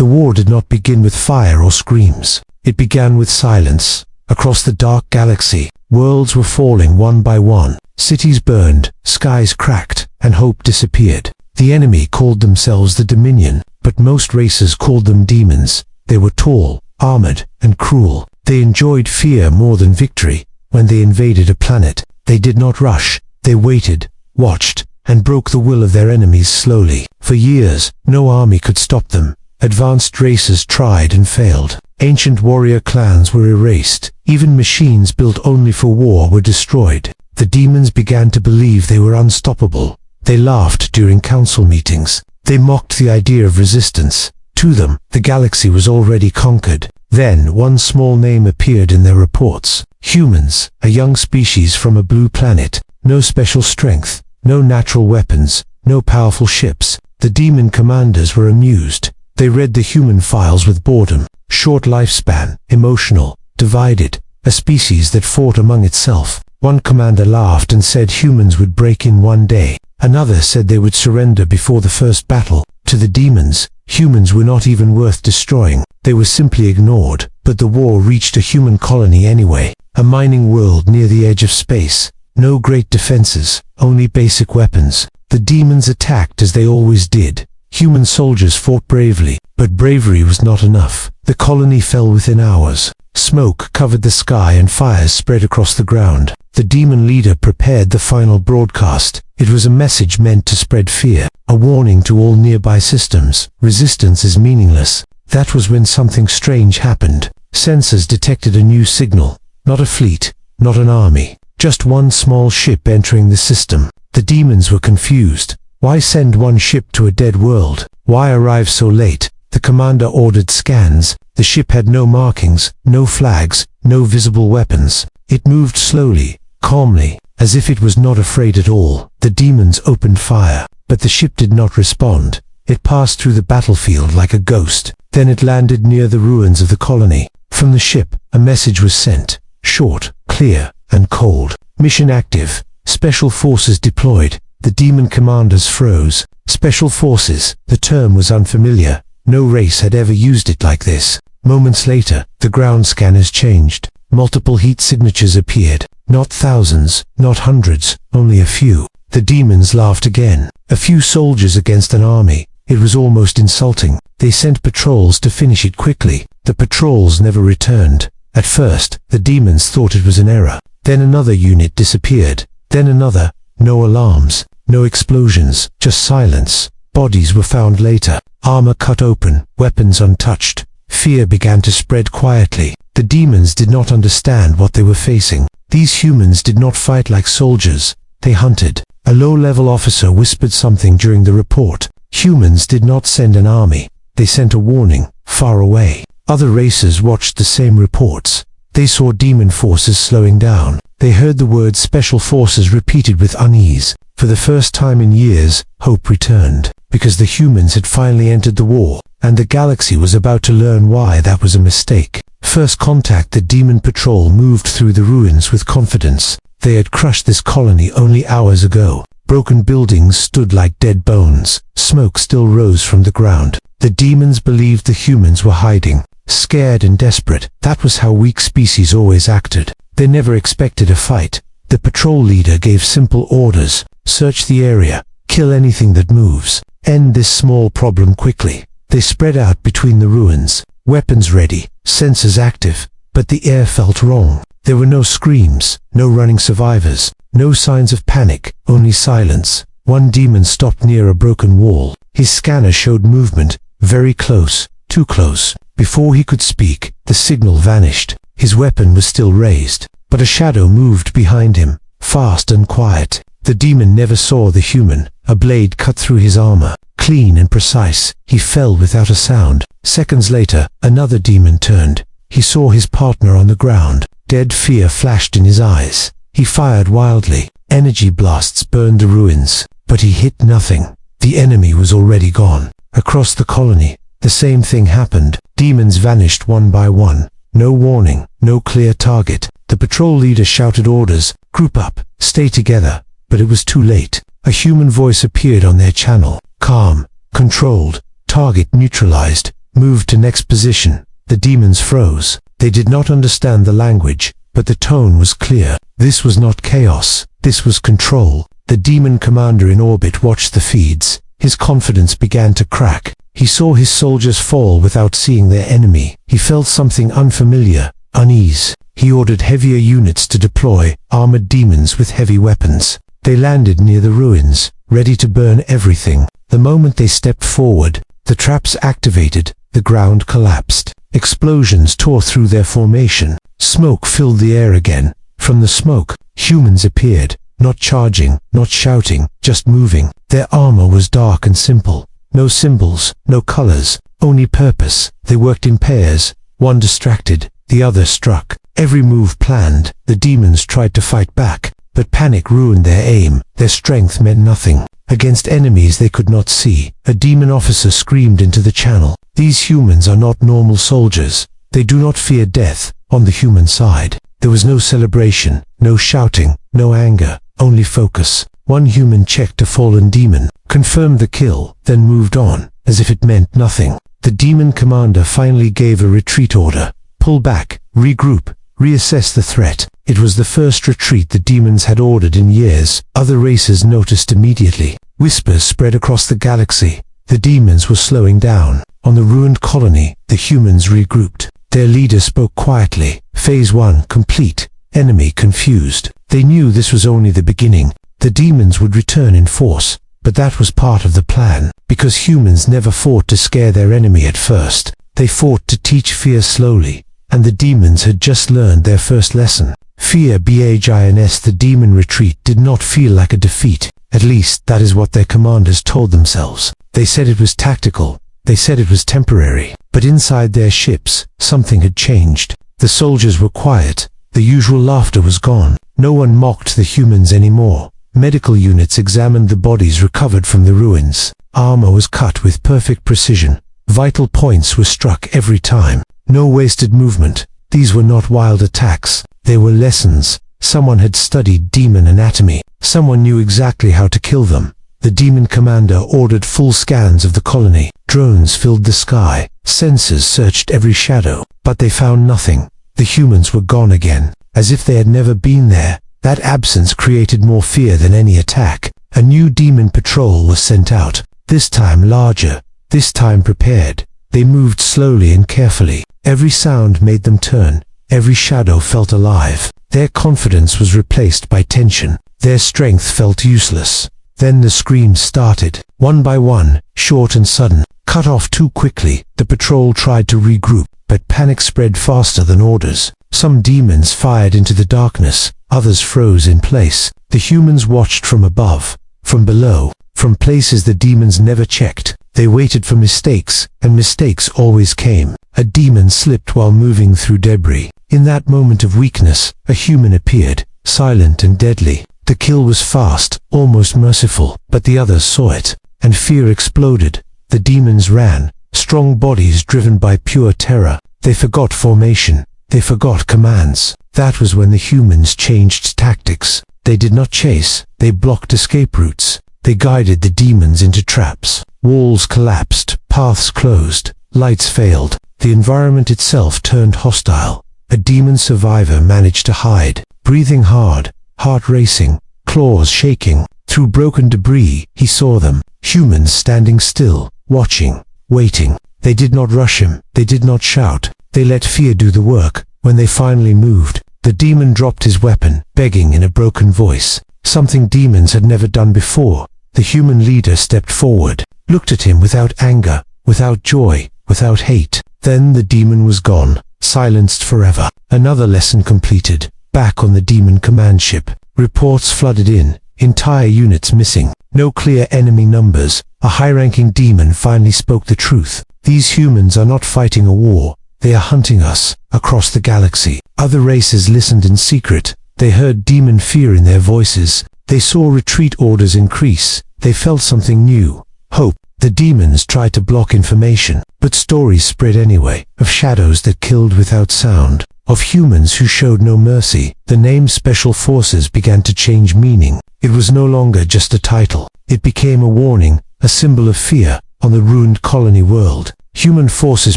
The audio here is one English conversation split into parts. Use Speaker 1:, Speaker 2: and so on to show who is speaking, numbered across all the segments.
Speaker 1: The war did not begin with fire or screams. It began with silence. Across the dark galaxy, worlds were falling one by one. Cities burned, skies cracked, and hope disappeared. The enemy called themselves the Dominion, but most races called them demons. They were tall, armored, and cruel. They enjoyed fear more than victory. When they invaded a planet, they did not rush. They waited, watched, and broke the will of their enemies slowly. For years, no army could stop them. Advanced races tried and failed. Ancient warrior clans were erased. Even machines built only for war were destroyed. The demons began to believe they were unstoppable. They laughed during council meetings. They mocked the idea of resistance. To them, the galaxy was already conquered. Then, one small name appeared in their reports. Humans, a young species from a blue planet. No special strength, no natural weapons, no powerful ships. The demon commanders were amused. They read the human files with boredom. Short lifespan, emotional, divided, a species that fought among itself. One commander laughed and said humans would break in one day. Another said they would surrender before the first battle. To the demons, humans were not even worth destroying. They were simply ignored. But the war reached a human colony anyway. A mining world near the edge of space. No great defenses, only basic weapons. The demons attacked as they always did. Human soldiers fought bravely, but bravery was not enough. The colony fell within hours. Smoke covered the sky and fires spread across the ground. The demon leader prepared the final broadcast. It was a message meant to spread fear, a warning to all nearby systems. Resistance is meaningless. That was when something strange happened. Sensors detected a new signal. Not a fleet, not an army. Just one small ship entering the system. The demons were confused. Why send one ship to a dead world? Why arrive so late? The commander ordered scans. The ship had no markings, no flags, no visible weapons. It moved slowly, calmly, as if it was not afraid at all. The demons opened fire, but the ship did not respond. It passed through the battlefield like a ghost. Then it landed near the ruins of the colony. From the ship, a message was sent. Short, clear, and cold. Mission active. Special forces deployed. The demon commanders froze. Special forces. The term was unfamiliar. No race had ever used it like this. Moments later, the ground scanners changed. Multiple heat signatures appeared. Not thousands, not hundreds, only a few. The demons laughed again. A few soldiers against an army. It was almost insulting. They sent patrols to finish it quickly. The patrols never returned. At first, the demons thought it was an error. Then another unit disappeared. Then another. No alarms. No explosions. Just silence. Bodies were found later. Armor cut open. Weapons untouched. Fear began to spread quietly. The demons did not understand what they were facing. These humans did not fight like soldiers. They hunted. A low-level officer whispered something during the report. Humans did not send an army. They sent a warning, far away. Other races watched the same reports. They saw demon forces slowing down. They heard the word special forces repeated with unease. For the first time in years, hope returned. Because the humans had finally entered the war, and the galaxy was about to learn why that was a mistake. First contact, the demon patrol moved through the ruins with confidence. They had crushed this colony only hours ago. Broken buildings stood like dead bones. Smoke still rose from the ground. The demons believed the humans were hiding. Scared and desperate. That was how weak species always acted. They never expected a fight. The patrol leader gave simple orders. Search the area. Kill anything that moves. End this small problem quickly. They spread out between the ruins. Weapons ready. Sensors active. But the air felt wrong. There were no screams. No running survivors. No signs of panic. Only silence. One demon stopped near a broken wall. His scanner showed movement. Very close. Too close. Before he could speak, the signal vanished. His weapon was still raised. But a shadow moved behind him. Fast and quiet. The demon never saw the human. A blade cut through his armor. Clean and precise. He fell without a sound. Seconds later, another demon turned. He saw his partner on the ground. Dead fear flashed in his eyes. He fired wildly. Energy blasts burned the ruins. But he hit nothing. The enemy was already gone. Across the colony, the same thing happened. Demons vanished one by one. No warning, no clear target. The patrol leader shouted orders. Group up, stay together. But it was too late. A human voice appeared on their channel. Calm, controlled, target neutralized. Moved to next position. The demons froze. They did not understand the language, but the tone was clear. This was not chaos. This was control. The demon commander in orbit watched the feeds. His confidence began to crack. He saw his soldiers fall without seeing their enemy. He felt something unfamiliar, unease. He ordered heavier units to deploy, armored demons with heavy weapons. They landed near the ruins, ready to burn everything. The moment they stepped forward, the traps activated, the ground collapsed. Explosions tore through their formation. Smoke filled the air again. From the smoke, humans appeared, not charging, not shouting, just moving. Their armor was dark and simple. No symbols, no colors, only purpose. They worked in pairs. One distracted, the other struck. Every move planned. The demons tried to fight back, but panic ruined their aim. Their strength meant nothing. Against enemies they could not see, a demon officer screamed into the channel. These humans are not normal soldiers. They do not fear death. On the human side, there was no celebration, no shouting, no anger, only focus. One human checked a fallen demon, confirmed the kill, then moved on, as if it meant nothing. The demon commander finally gave a retreat order. Pull back, regroup, reassess the threat. It was the first retreat the demons had ordered in years. Other races noticed immediately. Whispers spread across the galaxy. The demons were slowing down. On the ruined colony, the humans regrouped. Their leader spoke quietly. Phase 1 complete. Enemy confused. They knew this was only the beginning. The demons would return in force, but that was part of the plan, because humans never fought to scare their enemy at first. They fought to teach fear slowly, and the demons had just learned their first lesson. Fear begins. The demon retreat did not feel like a defeat. At least that is what their commanders told themselves. They said it was tactical. They said it was temporary. But inside their ships, something had changed. The soldiers were quiet. The usual laughter was gone. No one mocked the humans anymore. Medical units examined the bodies recovered from the ruins. Armor was cut with perfect precision. Vital points were struck every time. No wasted movement. These were not wild attacks. They were lessons. Someone had studied demon anatomy. Someone knew exactly how to kill them. The demon commander ordered full scans of the colony. Drones filled the sky. Sensors searched every shadow. But they found nothing. The humans were gone again, as if they had never been there. That absence created more fear than any attack. A new demon patrol was sent out. This time larger. This time prepared. They moved slowly and carefully. Every sound made them turn. Every shadow felt alive. Their confidence was replaced by tension. Their strength felt useless. Then the screams started, one by one, short and sudden, cut off too quickly. The patrol tried to regroup, but panic spread faster than orders. Some demons fired into the darkness, others froze in place. The humans watched from above, from below, from places the demons never checked. They waited for mistakes, and mistakes always came. A demon slipped while moving through debris. In that moment of weakness, a human appeared, silent and deadly. The kill was fast, almost merciful, but the others saw it, and fear exploded. The demons ran, strong bodies driven by pure terror. They forgot formation. They forgot commands. That was when the humans changed tactics. They did not chase. They blocked escape routes. They guided the demons into traps. Walls collapsed. Paths closed. Lights failed. The environment itself turned hostile. A demon survivor managed to hide, breathing hard, heart racing, claws shaking. Through broken debris, he saw them, humans standing still, watching, waiting. They did not rush him. They did not shout. They let fear do the work. When they finally moved, the demon dropped his weapon, begging in a broken voice, something demons had never done before. The human leader stepped forward, looked at him without anger, without joy, without hate. Then the demon was gone, silenced forever. Another lesson completed. Back on the demon command ship, reports flooded in, entire units missing, no clear enemy numbers. A high-ranking demon finally spoke the truth. These humans are not fighting a war. They are hunting us, across the galaxy. Other races listened in secret. They heard demon fear in their voices. They saw retreat orders increase. They felt something new. Hope. The demons tried to block information, but stories spread anyway, of shadows that killed without sound, of humans who showed no mercy. The name Special Forces began to change meaning. It was no longer just a title. It became a warning, a symbol of fear. On the ruined colony world, Human forces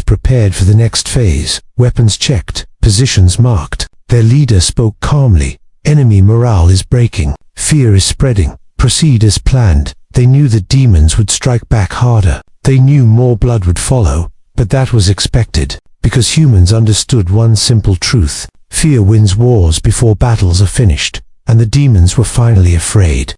Speaker 1: prepared for the next phase, weapons checked, positions marked. Their leader spoke calmly. Enemy morale is breaking. Fear is spreading. Proceed as planned. They knew the demons would strike back harder. They knew more blood would follow, but that was expected, because humans understood one simple truth. Fear wins wars before battles are finished, and the demons were finally afraid.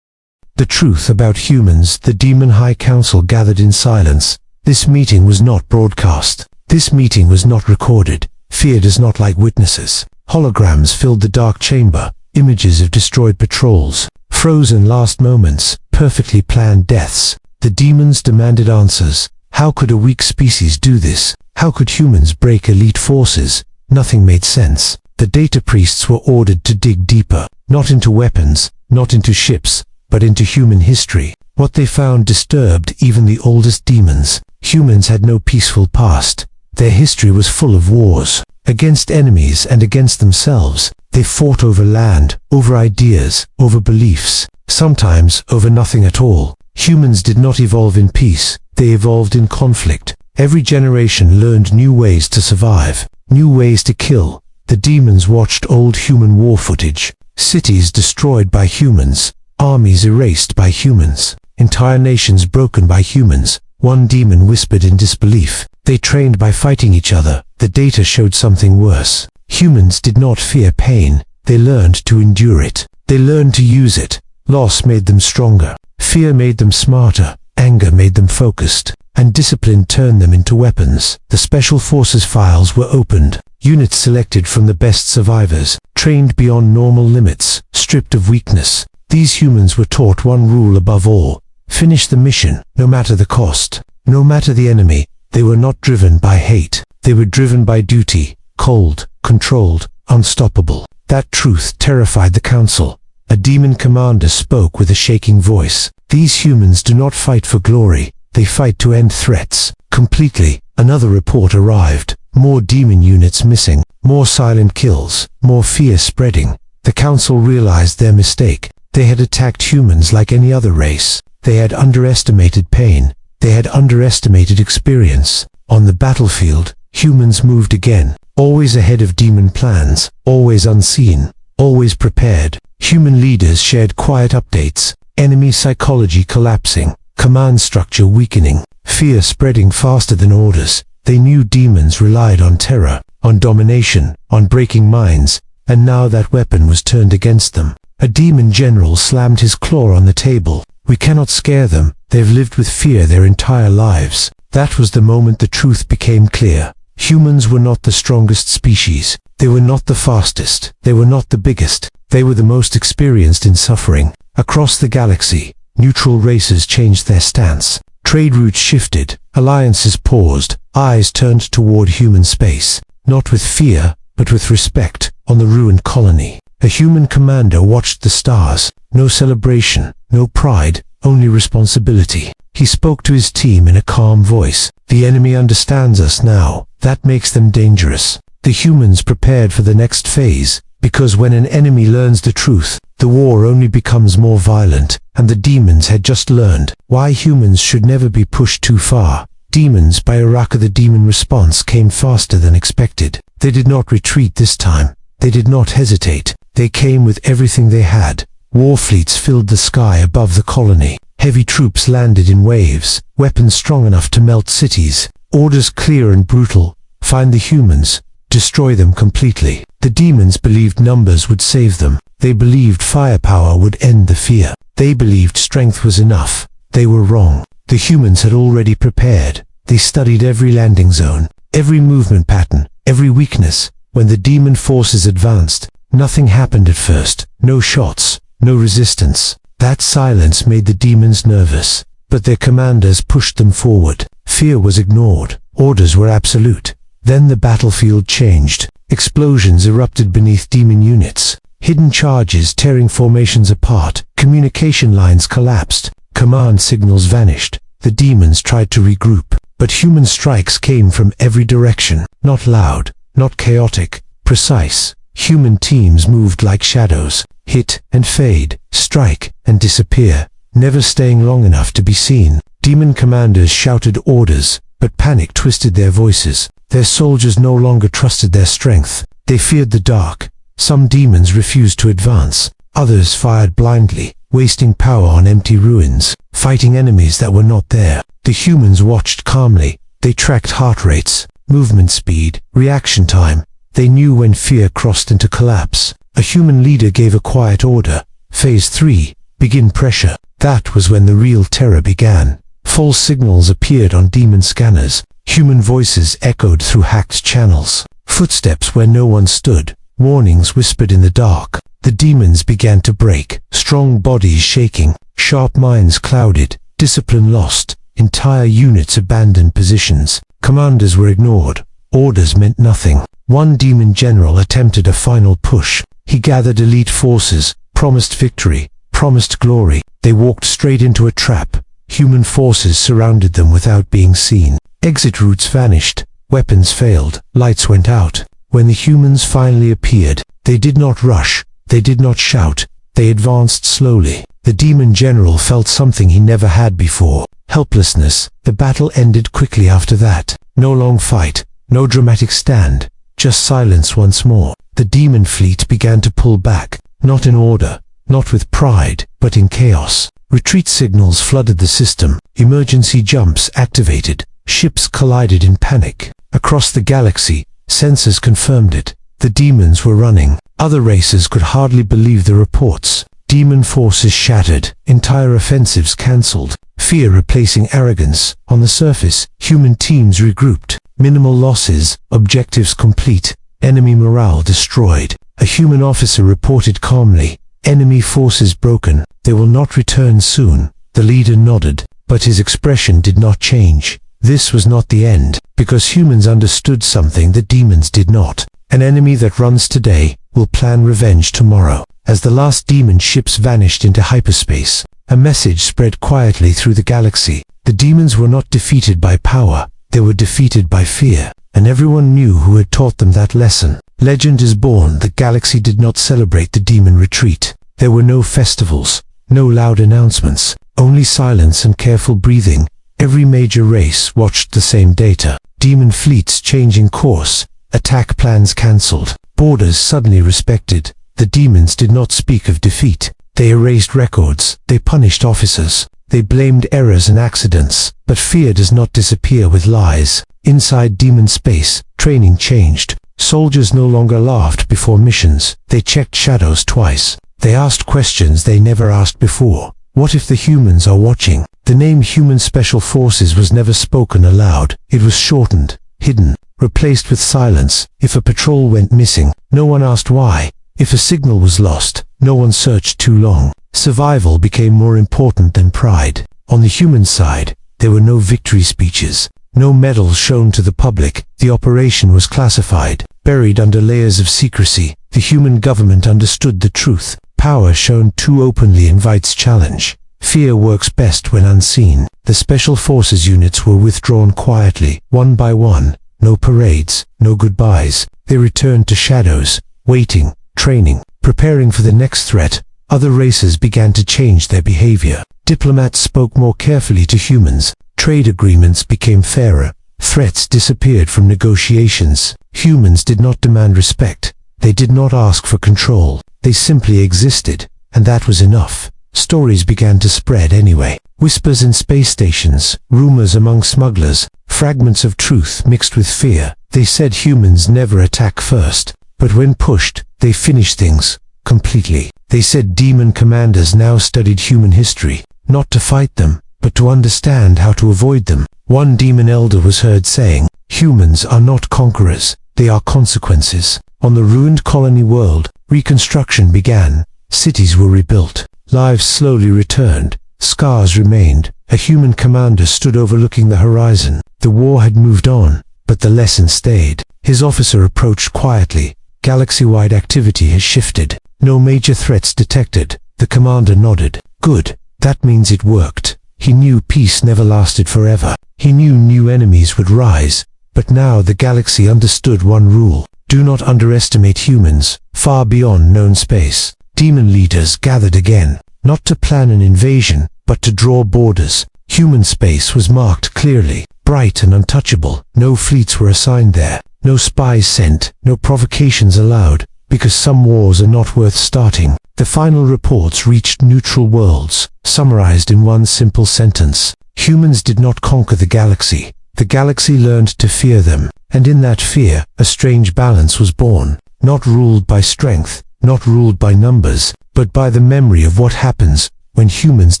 Speaker 1: The truth about humans. The Demon High Council gathered in silence. This meeting was not broadcast. This meeting was not recorded. Fear does not like witnesses. Holograms filled the dark chamber, images of destroyed patrols, frozen last moments, perfectly planned deaths. The demons demanded answers. How could a weak species do this? How could humans break elite forces? Nothing made sense. The data priests were ordered to dig deeper, not into weapons, not into ships, but into human history. What they found disturbed even the oldest demons. Humans had no peaceful past. Their history was full of wars, against enemies and against themselves. They fought over land, over ideas, over beliefs, sometimes over nothing at all. Humans did not evolve in peace, they evolved in conflict. Every generation learned new ways to survive, new ways to kill. The demons watched old human war footage, cities destroyed by humans, armies erased by humans, entire nations broken by humans. One demon whispered in disbelief. They trained by fighting each other. The data showed something worse. Humans did not fear pain. They learned to endure it. They learned to use it. Loss made them stronger. Fear made them smarter. Anger made them focused. And discipline turned them into weapons. The Special Forces files were opened. Units selected from the best survivors, trained beyond normal limits, stripped of weakness. These humans were taught one rule above all. Finish the mission, no matter the cost, no matter the enemy. They were not driven by hate. They were driven by duty, cold, controlled, unstoppable. That truth terrified the council. A demon commander spoke with a shaking voice. These humans do not fight for glory. They fight to end threats. Completely. Another report arrived. More demon units missing. More silent kills. More fear spreading. The council realized their mistake. They had attacked humans like any other race. They had underestimated pain. They had underestimated experience. On the battlefield, humans moved again, always ahead of demon plans, always unseen, always prepared. Human leaders shared quiet updates, enemy psychology collapsing, command structure weakening, fear spreading faster than orders. They knew demons relied on terror, on domination, on breaking minds, and now that weapon was turned against them. A demon general slammed his claw on the table. We cannot scare them. They've lived with fear their entire lives. That was the moment the truth became clear. Humans were not the strongest species. They were not the fastest. They were not the biggest. They were the most experienced in suffering. Across the galaxy, neutral races changed their stance. Trade routes shifted. Alliances paused. Eyes turned toward human space. Not with fear, but with respect. On the ruined colony, a human commander watched the stars. No celebration, no pride, only responsibility. He spoke to his team in a calm voice. The enemy understands us now. That makes them dangerous. The humans prepared for the next phase, because when an enemy learns the truth, the war only becomes more violent, and the demons had just learned why humans should never be pushed too far. Demons by Araka. The demon response came faster than expected. They did not retreat this time. They did not hesitate. They came with everything they had. War fleets filled the sky above the colony. Heavy troops landed in waves, weapons strong enough to melt cities. Orders clear and brutal. Find the humans. Destroy them completely. The demons believed numbers would save them. They believed firepower would end the fear. They believed strength was enough. They were wrong. The humans had already prepared. They studied every landing zone, every movement pattern, every weakness. When the demon forces advanced, nothing happened at first. No shots. No resistance. That silence made the demons nervous, but their commanders pushed them forward. Fear was ignored. Orders were absolute. Then the battlefield changed. Explosions erupted beneath demon units. Hidden charges tearing formations apart. Communication lines collapsed. Command signals vanished. The demons tried to regroup, but human strikes came from every direction. Not loud, not chaotic, precise. Human teams moved like shadows. Hit and fade, strike and disappear, never staying long enough to be seen. Demon commanders shouted orders. but panic twisted their voices. Their soldiers no longer trusted their strength. They feared the dark. Some demons refused to advance. Others fired blindly, wasting power on empty ruins, fighting enemies that were not there. The humans watched calmly. They tracked heart rates, movement speed, reaction time. They knew when fear crossed into collapse. A human leader gave a quiet order. Phase 3. Begin pressure. That was when the real terror began. False signals appeared on demon scanners. Human voices echoed through hacked channels. Footsteps where no one stood. Warnings whispered in the dark. The demons began to break. Strong bodies shaking. Sharp minds clouded. Discipline lost. Entire units abandoned positions. Commanders were ignored. Orders meant nothing. One demon general attempted a final push. He gathered elite forces, promised victory, promised glory. They walked straight into a trap. Human forces surrounded them without being seen. Exit routes vanished. Weapons failed. Lights went out. When the humans finally appeared, they did not rush. They did not shout. They advanced slowly. The demon general felt something he never had before. Helplessness. The battle ended quickly after that. No long fight. No dramatic stand. Just silence once more. The demon fleet began to pull back. Not in order. Not with pride, but in chaos. Retreat signals flooded the system. Emergency jumps activated. Ships collided in panic. Across the galaxy, sensors confirmed it. The demons were running. Other races could hardly believe the reports. Demon forces shattered. Entire offensives cancelled. Fear replacing arrogance. On the surface, human teams regrouped. Minimal losses. Objectives complete. Enemy morale destroyed. A human officer reported calmly, "Enemy forces broken. They will not return soon." The leader nodded, but his expression did not change. This was not the end, because humans understood something that demons did not. An enemy that runs today will plan revenge tomorrow. As the last demon ships vanished into hyperspace, a message spread quietly through the galaxy. The demons were not defeated by power, they were defeated by fear, and everyone knew who had taught them that lesson. Legend is born. The galaxy did not celebrate the demon retreat. There were no festivals, no loud announcements, only silence and careful breathing. Every major race watched the same data. Demon fleets changing course, attack plans cancelled, borders suddenly respected. The demons did not speak of defeat. They erased records, they punished officers, they blamed errors and accidents. But fear does not disappear with lies. Inside demon space, training changed. Soldiers no longer laughed before missions. They checked shadows twice. They asked questions they never asked before. What if the humans are watching? The name Human Special Forces was never spoken aloud. It was shortened, hidden, replaced with silence. If a patrol went missing, no one asked why. If a signal was lost, no one searched too long. Survival became more important than pride. On the human side, there were no victory speeches, no medals shown to the public. The operation was classified, buried under layers of secrecy. The human government understood the truth. Power shown too openly invites challenge. Fear works best when unseen. The special forces units were withdrawn quietly, one by one. No parades, no goodbyes. They returned to shadows, waiting, training, preparing for the next threat. Other races began to change their behavior. Diplomats spoke more carefully to humans. Trade agreements became fairer. Threats disappeared from negotiations. Humans did not demand respect. They did not ask for control. They simply existed, and that was enough. Stories began to spread anyway. Whispers in space stations, rumors among smugglers, fragments of truth mixed with fear. They said humans never attack first, but when pushed, they finish things completely. They said demon commanders now studied human history, not to fight them, but to understand how to avoid them. One demon elder was heard saying, "Humans are not conquerors, they are consequences." On the ruined colony world, reconstruction began. Cities were rebuilt. Lives slowly returned. Scars remained. A human commander stood overlooking the horizon. The war had moved on, but the lesson stayed. His officer approached quietly. Galaxy-wide activity has shifted. No major threats detected. The commander nodded. Good. That means it worked. He knew peace never lasted forever. He knew new enemies would rise. But now the galaxy understood one rule. Do not underestimate humans, far beyond known space. Demon leaders gathered again, not to plan an invasion, but to draw borders. Human space was marked clearly. bright and untouchable. No fleets were assigned there, no spies sent, no provocations allowed, because some wars are not worth starting. The final reports reached neutral worlds, summarized in one simple sentence: humans did not conquer the galaxy. The galaxy learned to fear them, and in that fear, a strange balance was born, not ruled by strength, not ruled by numbers, but by the memory of what happens when humans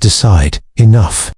Speaker 1: decide, enough